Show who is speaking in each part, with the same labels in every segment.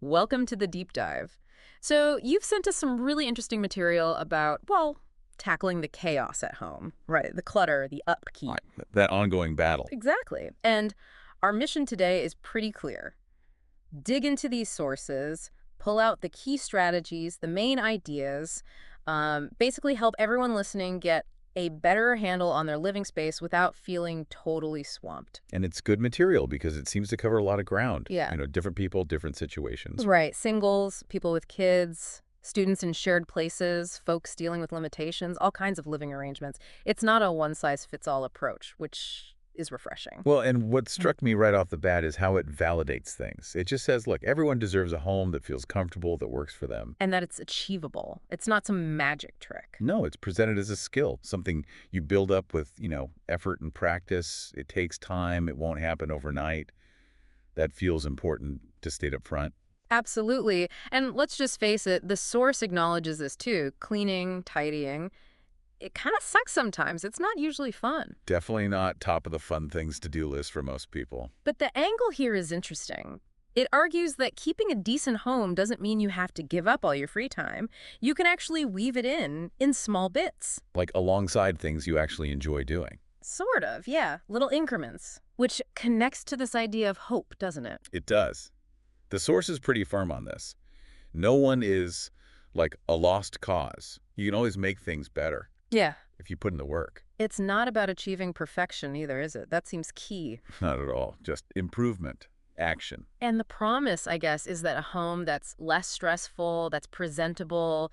Speaker 1: Welcome to the deep dive. So, you've sent us some really interesting material about, well, tackling the chaos at home, right? The clutter, the upkeep.
Speaker 2: Right. That ongoing battle.
Speaker 1: Exactly. And our mission today is pretty clear. Dig into these sources, pull out the key strategies, the main ideas, basically help everyone listening get a better handle on their living space without feeling totally swamped.
Speaker 2: And it's good material because it seems to cover a lot of ground.
Speaker 1: Yeah.
Speaker 2: Different people, different situations.
Speaker 1: Right. Singles, people with kids, students in shared places, folks dealing with limitations, all kinds of living arrangements. It's not a one-size-fits-all approach, which is refreshing.
Speaker 2: Well, and what struck me right off the bat is how it validates things. It just says, look, everyone deserves a home that feels comfortable, that works for them.
Speaker 1: And that it's achievable. It's not some magic trick.
Speaker 2: No, it's presented as a skill, something you build up with, effort and practice. It takes time. It won't happen overnight. That feels important to state up front.
Speaker 1: Absolutely. And let's just face it, the source acknowledges this too. Cleaning, tidying. It kind of sucks sometimes. It's not usually fun.
Speaker 2: Definitely not top of the fun things to do list for most people.
Speaker 1: But the angle here is interesting. It argues that keeping a decent home doesn't mean you have to give up all your free time. You can actually weave it in small bits.
Speaker 2: Like alongside things you actually enjoy doing.
Speaker 1: Sort of, yeah. Little increments. Which connects to this idea of hope, doesn't it?
Speaker 2: It does. The source is pretty firm on this. No one is like a lost cause. You can always make things better
Speaker 1: Yeah.
Speaker 2: if you put in the work.
Speaker 1: It's not about achieving perfection either, is it? That seems key.
Speaker 2: Not at all. Just improvement, action.
Speaker 1: And the promise, I guess, is that a home that's less stressful, that's presentable,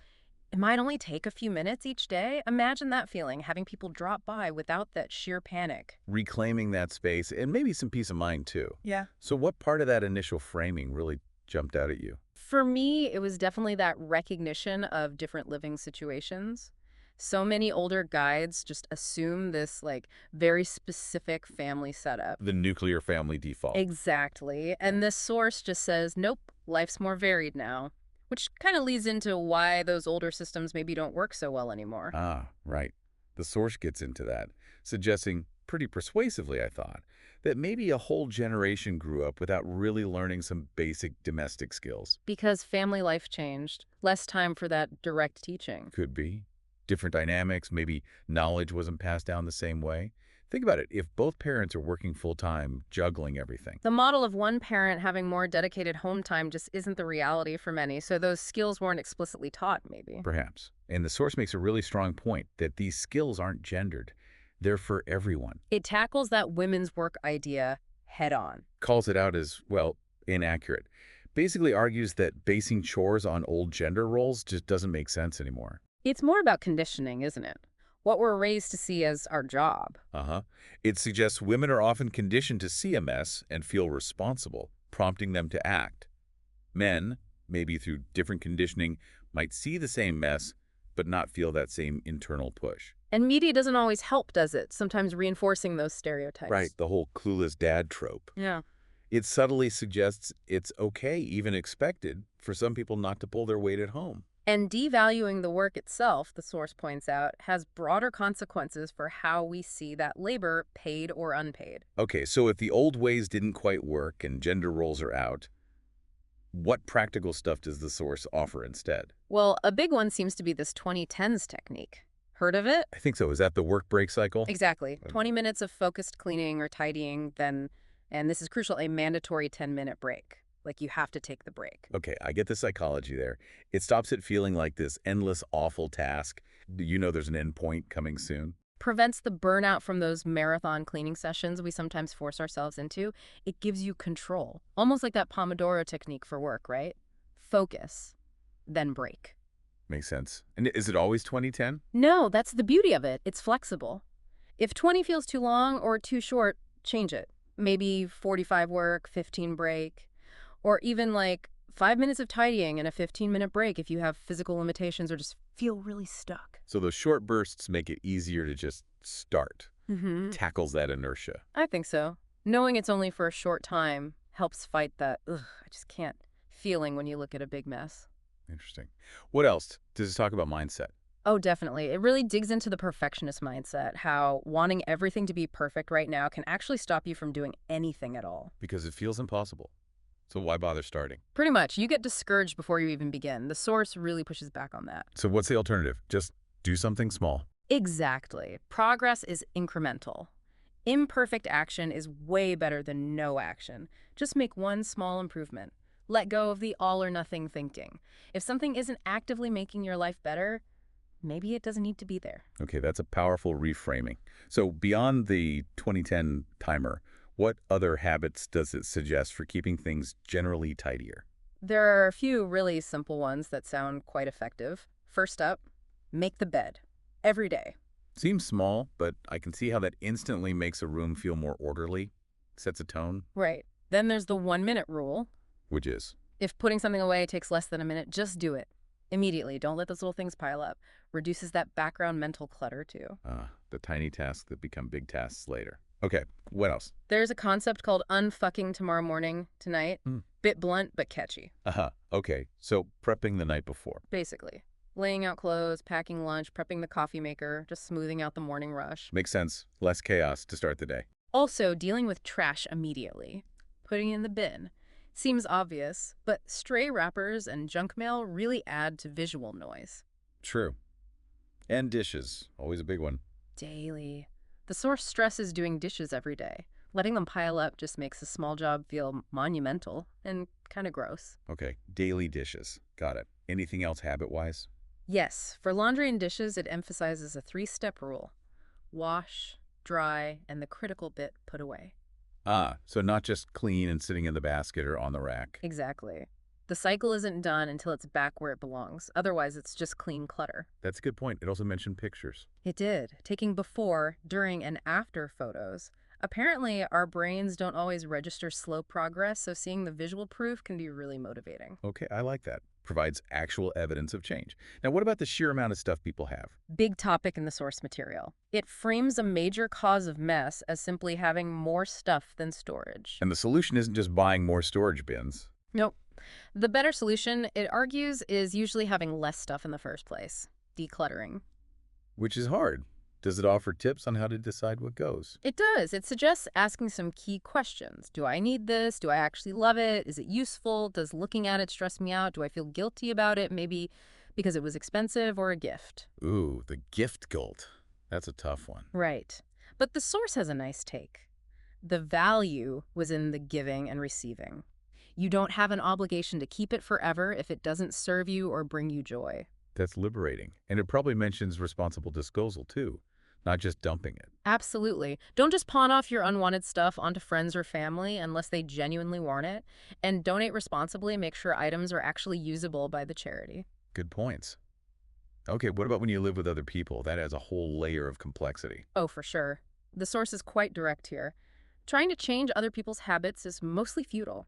Speaker 1: it might only take a few minutes each day. Imagine that feeling, having people drop by without that sheer panic.
Speaker 2: Reclaiming that space and maybe some peace of mind too.
Speaker 1: Yeah.
Speaker 2: So what part of that initial framing really jumped out at you?
Speaker 1: For me, it was definitely that recognition of different living situations. So many older guides just assume this, like, very specific family setup.
Speaker 2: The nuclear family default.
Speaker 1: Exactly. And this source just says, nope, life's more varied now. Which kind of leads into why those older systems maybe don't work so well anymore.
Speaker 2: Ah, right. The source gets into that, suggesting pretty persuasively, I thought, that maybe a whole generation grew up without really learning some basic domestic skills.
Speaker 1: Because family life changed. Less time for that direct teaching.
Speaker 2: Could be. Different dynamics, maybe knowledge wasn't passed down the same way. Think about it. If both parents are working full-time, juggling everything.
Speaker 1: The model of one parent having more dedicated home time just isn't the reality for many, so those skills weren't explicitly taught, maybe.
Speaker 2: Perhaps. And the source makes a really strong point that these skills aren't gendered. They're for everyone.
Speaker 1: It tackles that women's work idea head on.
Speaker 2: Calls it out as, well, inaccurate. Basically argues that basing chores on old gender roles just doesn't make sense anymore.
Speaker 1: It's more about conditioning, isn't it? What we're raised to see as our job.
Speaker 2: Uh-huh. It suggests women are often conditioned to see a mess and feel responsible, prompting them to act. Men, maybe through different conditioning, might see the same mess, but not feel that same internal push.
Speaker 1: And media doesn't always help, does it? Sometimes reinforcing those stereotypes.
Speaker 2: Right, the whole clueless dad trope.
Speaker 1: Yeah.
Speaker 2: It subtly suggests it's okay, even expected, for some people not to pull their weight at home.
Speaker 1: And devaluing the work itself, the source points out, has broader consequences for how we see that labor, paid or unpaid.
Speaker 2: Okay, so if the old ways didn't quite work and gender roles are out, what practical stuff does the source offer instead?
Speaker 1: Well, a big one seems to be this 2010s technique. Heard of it?
Speaker 2: I think so. Is that the work break cycle?
Speaker 1: Exactly. 20 minutes of focused cleaning or tidying, then, and this is crucial, a mandatory 10-minute break. Like, you have to take the break.
Speaker 2: Okay, I get the psychology there. It stops it feeling like this endless, awful task. You know there's an end point coming soon.
Speaker 1: Prevents the burnout from those marathon cleaning sessions we sometimes force ourselves into. It gives you control. Almost like that Pomodoro technique for work, right? Focus, then break.
Speaker 2: Makes sense. And is it always 2010?
Speaker 1: No, that's the beauty of it. It's flexible. If 20 feels too long or too short, change it. Maybe 45 work, 15 break. Or even like 5 minutes of tidying and a 15-minute break if you have physical limitations or just feel really stuck.
Speaker 2: So those short bursts make it easier to just start.
Speaker 1: Mm-hmm.
Speaker 2: Tackles that inertia.
Speaker 1: I think so. Knowing it's only for a short time helps fight that, ugh, I just can't feeling when you look at a big mess.
Speaker 2: Interesting. What else? Does it talk about mindset?
Speaker 1: Oh, definitely. It really digs into the perfectionist mindset, how wanting everything to be perfect right now can actually stop you from doing anything at all.
Speaker 2: Because it feels impossible. So why bother starting?
Speaker 1: Pretty much, you get discouraged before you even begin. The source really pushes back on that.
Speaker 2: So what's the alternative? Just do something small.
Speaker 1: Exactly. Progress is incremental. Imperfect action is way better than no action. Just make one small improvement. Let go of the all or nothing thinking. If something isn't actively making your life better, maybe it doesn't need to be there.
Speaker 2: Okay, that's a powerful reframing. So beyond the 2010 timer, what other habits does it suggest for keeping things generally tidier?
Speaker 1: There are a few really simple ones that sound quite effective. First up, make the bed. Every day.
Speaker 2: Seems small, but I can see how that instantly makes a room feel more orderly, sets a tone,
Speaker 1: Right. Then there's the 1 minute rule.
Speaker 2: which is,
Speaker 1: If putting something away takes less than a minute, just do it. Immediately. Don't let those little things pile up. Reduces that background mental clutter, too.
Speaker 2: the tiny tasks that become big tasks later. Okay, what else?
Speaker 1: There's a concept called unfucking tomorrow morning, tonight.
Speaker 2: Hmm.
Speaker 1: Bit blunt, but catchy.
Speaker 2: Okay, so prepping the night before.
Speaker 1: Basically. Laying out clothes, packing lunch, prepping the coffee maker, just smoothing out the morning rush.
Speaker 2: Makes sense. Less chaos to start the day.
Speaker 1: Also, dealing with trash immediately. Putting it in the bin. Seems obvious, but stray wrappers and junk mail really add to visual noise.
Speaker 2: True. And dishes, always a big one.
Speaker 1: Daily. The source stresses doing dishes every day. Letting them pile up just makes a small job feel monumental and kind of gross.
Speaker 2: Okay, daily dishes. Got it. Anything else habit-wise?
Speaker 1: Yes, for laundry and dishes, it emphasizes a 3-step rule. Wash, dry, and the critical bit, put away.
Speaker 2: So not just clean and sitting in the basket or on the rack.
Speaker 1: Exactly. The cycle isn't done until it's back where it belongs. Otherwise, it's just clean clutter.
Speaker 2: That's a good point. It also mentioned pictures.
Speaker 1: It did. Taking before, during, and after photos. Apparently, our brains don't always register slow progress, so seeing the visual proof can be really motivating.
Speaker 2: Okay, I like that. Provides actual evidence of change. Now, what about the sheer amount of stuff people have?
Speaker 1: Big topic in the source material. It frames a major cause of mess as simply having more stuff than storage.
Speaker 2: And the solution isn't just buying more storage bins.
Speaker 1: Nope. The better solution, it argues, is usually having less stuff in the first place. Decluttering.
Speaker 2: Which is hard. Does it offer tips on how to decide what goes?
Speaker 1: It does. It suggests asking some key questions. Do I need this? Do I actually love it? Is it useful? Does looking at it stress me out? Do I feel guilty about it? Maybe because it was expensive or a gift.
Speaker 2: Ooh, the gift guilt. That's a tough one.
Speaker 1: Right. But the source has a nice take. The value was in the giving and receiving. You don't have an obligation to keep it forever if it doesn't serve you or bring you joy.
Speaker 2: That's liberating. And it probably mentions responsible disposal, too, not just dumping it.
Speaker 1: Absolutely. Don't just pawn off your unwanted stuff onto friends or family unless they genuinely want it. And donate responsibly. Make sure items are actually usable by the charity.
Speaker 2: Good points. Okay, what about when you live with other people? That adds a whole layer of complexity.
Speaker 1: Oh, for sure. The source is quite direct here. Trying to change other people's habits is mostly futile.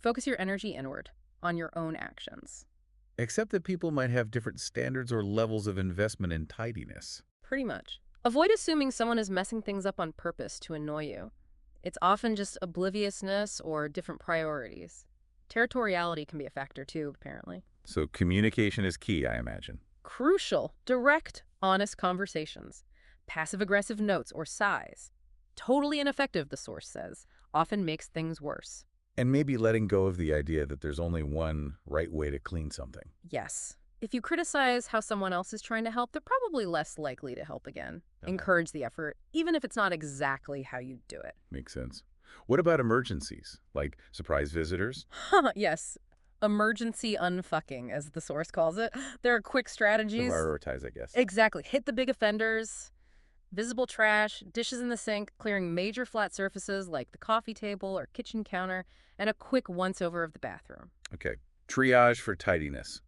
Speaker 1: Focus your energy inward, on your own actions.
Speaker 2: Except that people might have different standards or levels of investment in tidiness.
Speaker 1: Pretty much. Avoid assuming someone is messing things up on purpose to annoy you. It's often just obliviousness or different priorities. Territoriality can be a factor too, apparently.
Speaker 2: So communication is key, I imagine.
Speaker 1: Crucial, direct, honest conversations. Passive-aggressive notes or sighs. Totally ineffective, the source says. Often makes things worse.
Speaker 2: And maybe letting go of the idea that there's only one right way to clean something.
Speaker 1: Yes. If you criticize how someone else is trying to help, they're probably less likely to help again. Encourage the effort, even if it's not exactly how you do it.
Speaker 2: Makes sense. What about emergencies, like surprise visitors?
Speaker 1: Yes. Emergency unfucking, as the source calls it. There are quick
Speaker 2: To
Speaker 1: strategies.
Speaker 2: prioritize, I guess.
Speaker 1: Exactly. Hit the big offenders. Visible trash, dishes in the sink, clearing major flat surfaces like the coffee table or kitchen counter, and a quick once-over of the bathroom.
Speaker 2: Okay. Triage for tidiness.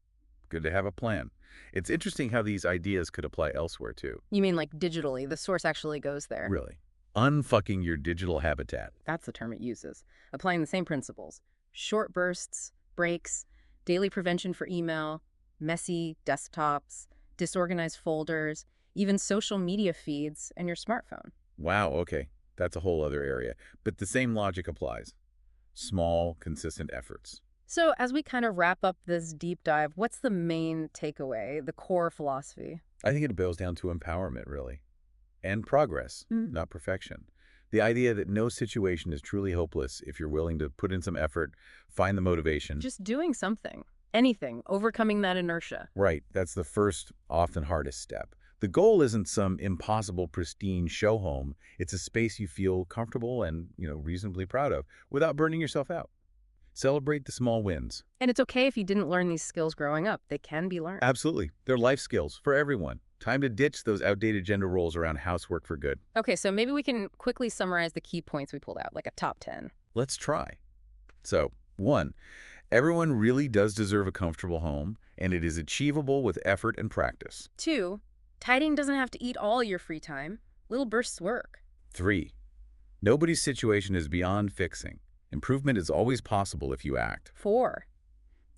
Speaker 2: Good to have a plan. It's interesting how these ideas could apply elsewhere, too.
Speaker 1: You mean like digitally? The source actually goes there.
Speaker 2: Really. Unfucking your digital habitat.
Speaker 1: That's the term it uses. Applying the same principles. Short bursts, breaks, daily prevention for email, messy desktops, disorganized folders, even social media feeds, and your smartphone.
Speaker 2: Wow, okay. That's a whole other area. But the same logic applies. Small, consistent efforts.
Speaker 1: So as we kind of wrap up this deep dive, what's the main takeaway, the core philosophy?
Speaker 2: I think it boils down to empowerment, really. And progress,
Speaker 1: Mm.
Speaker 2: not perfection. The idea that no situation is truly hopeless if you're willing to put in some effort, find the motivation.
Speaker 1: Just doing something, anything, overcoming that inertia.
Speaker 2: Right, that's the first, often hardest step. The goal isn't some impossible, pristine show home. It's a space you feel comfortable and, reasonably proud of without burning yourself out. Celebrate the small wins.
Speaker 1: And it's okay if you didn't learn these skills growing up. They can be learned.
Speaker 2: Absolutely. They're life skills for everyone. Time to ditch those outdated gender roles around housework for good.
Speaker 1: Okay, so maybe we can quickly summarize the key points we pulled out, like a top 10.
Speaker 2: Let's try. So, 1. Everyone really does deserve a comfortable home, and it is achievable with effort and practice.
Speaker 1: 2, tidying doesn't have to eat all your free time. Little bursts work.
Speaker 2: 3. Nobody's situation is beyond fixing. Improvement is always possible if you act.
Speaker 1: 4,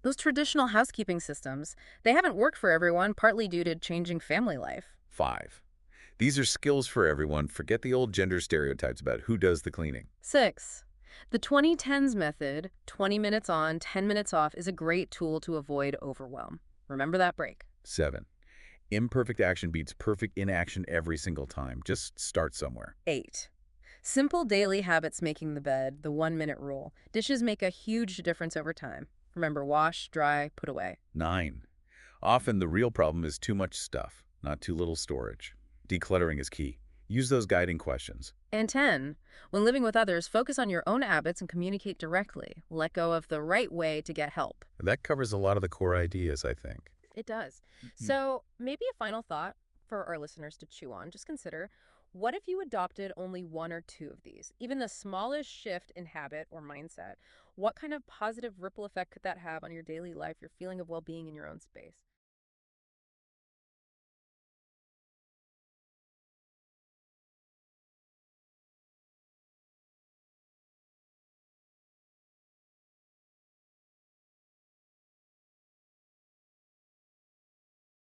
Speaker 1: those traditional housekeeping systems, they haven't worked for everyone, partly due to changing family life.
Speaker 2: 5. These are skills for everyone. Forget the old gender stereotypes about who does the cleaning.
Speaker 1: 6, the 20-10s method, 20 minutes on, 10 minutes off, is a great tool to avoid overwhelm. Remember that break.
Speaker 2: 7. Imperfect action beats perfect inaction every single time. Just start somewhere.
Speaker 1: 8, simple daily habits making the bed, the 1-minute rule. Dishes make a huge difference over time. Remember, wash, dry, put away.
Speaker 2: 9. Often the real problem is too much stuff, not too little storage. Decluttering is key. Use those guiding questions.
Speaker 1: And 10, when living with others, focus on your own habits and communicate directly. Let go of the right way to get help.
Speaker 2: That covers a lot of the core ideas, I think.
Speaker 1: It does. So maybe a final thought for our listeners to chew on. Just consider, what if you adopted only one or two of these? Even the smallest shift in habit or mindset, what kind of positive ripple effect could that have on your daily life, your feeling of well-being in your own space?